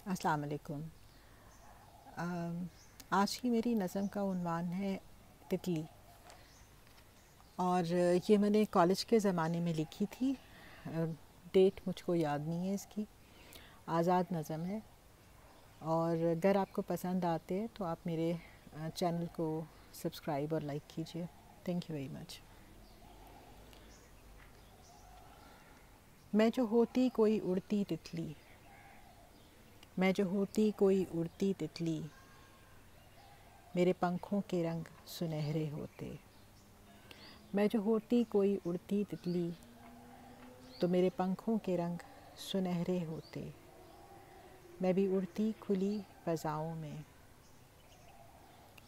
السلام علیکم۔ آج کی میری نظم کا عنوان ہے تتلی، اور یہ میں نے کالج کے زمانے میں لکھی تھی۔ ڈیٹ مجھ کو یاد نہیں ہے اس کی۔ آزاد نظم ہے، اور اگر آپ کو پسند آتے ہیں تو آپ میرے چینل کو سبسکرائب اور لائک کیجیے۔ Thank you very much. میں جو ہوتی کوئی اڑتی تتلی، میں جو ہوتی کوئی اڑتی تتلی، میرے پنکھوں کے رنگ سنہرے ہوتے۔ میں جو ہوتی کوئی اڑتی تتلی تو میرے پنکھوں کے رنگ سنہرے ہوتے۔ میں بھی اڑتی کھلی فضاؤں میں،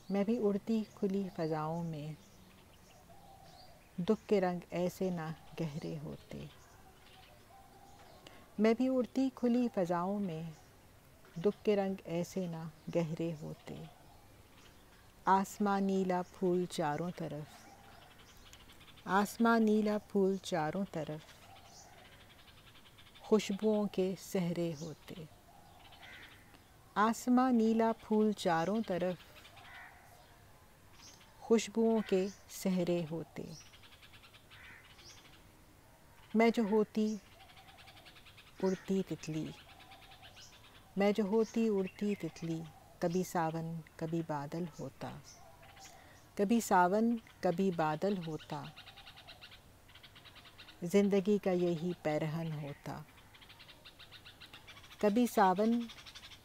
میں بھی اڑتی کھلی فضاؤں میں، دکھ کے رنگ ایسے نہ گہرے ہوتے۔ میں بھی اڑتی کھلی فضاؤں میں، دکھ کے رنگ ایسے نہ گہرے ہوتے۔ آسماں نیلا پھول چاروں طرف، آسماں نیلا پھول چاروں طرف، خوشبوؤں کے سہرے ہوتے۔ آسماں نیلا پھول چاروں طرف، خوشبوؤں کے سہرے ہوتے۔ میں جو ہوتی اڑتی تتلی، میں جو ہوتی اڑتی تتلی، کبھی ساون کبھی بادل ہوتا، کبھی ساون کبھی بادل ہوتا، زندگی کا یہی پیرہن ہوتا۔ کبھی ساون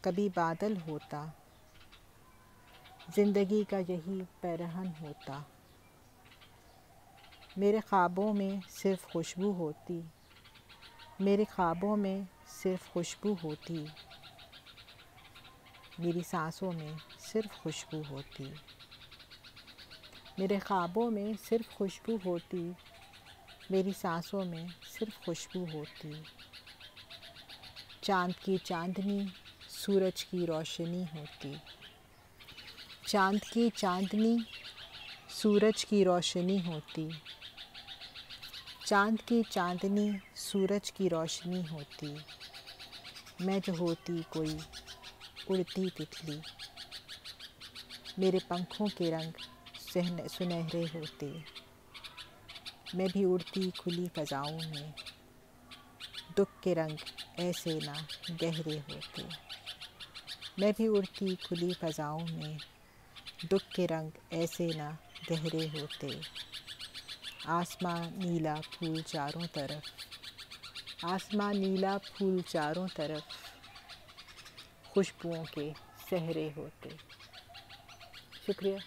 کبھی بادل ہوتا، زندگی کا یہی پیرہن ہوتا۔ میرے خوابوں میں صرف خوشبو ہوتی، میرے خوابوں میں صرف خوشبو ہوتی، میری سانسوں میں صرف خوشبو ہوتی۔ میرے خوابوں میں صرف خوشبو ہوتی، میری سانسوں میں صرف خوشبو ہوتی۔ چاند کی چاندنی سورج کی روشنی ہوتی، چاند کی چاندنی سورج کی روشنی ہوتی، چاند کی چاندنی سورج کی روشنی ہوتی۔ میں جو ہوتی کوئی اڑتی تتلی، میرے پنکھوں کے رنگ سنہرے ہوتے۔ میں بھی اڑتی کھلی فضاؤں میں، دکھ کے رنگ ایسے نہ گہرے ہوتے۔ میں بھی اڑتی کھلی فضاؤں میں، دکھ کے رنگ ایسے نہ گہرے ہوتے۔ آسماں نیلا پھول چاروں طرف، آسماں نیلا پھول چاروں طرف، خوشبوؤں کے سہرے ہوتے۔ شکریہ۔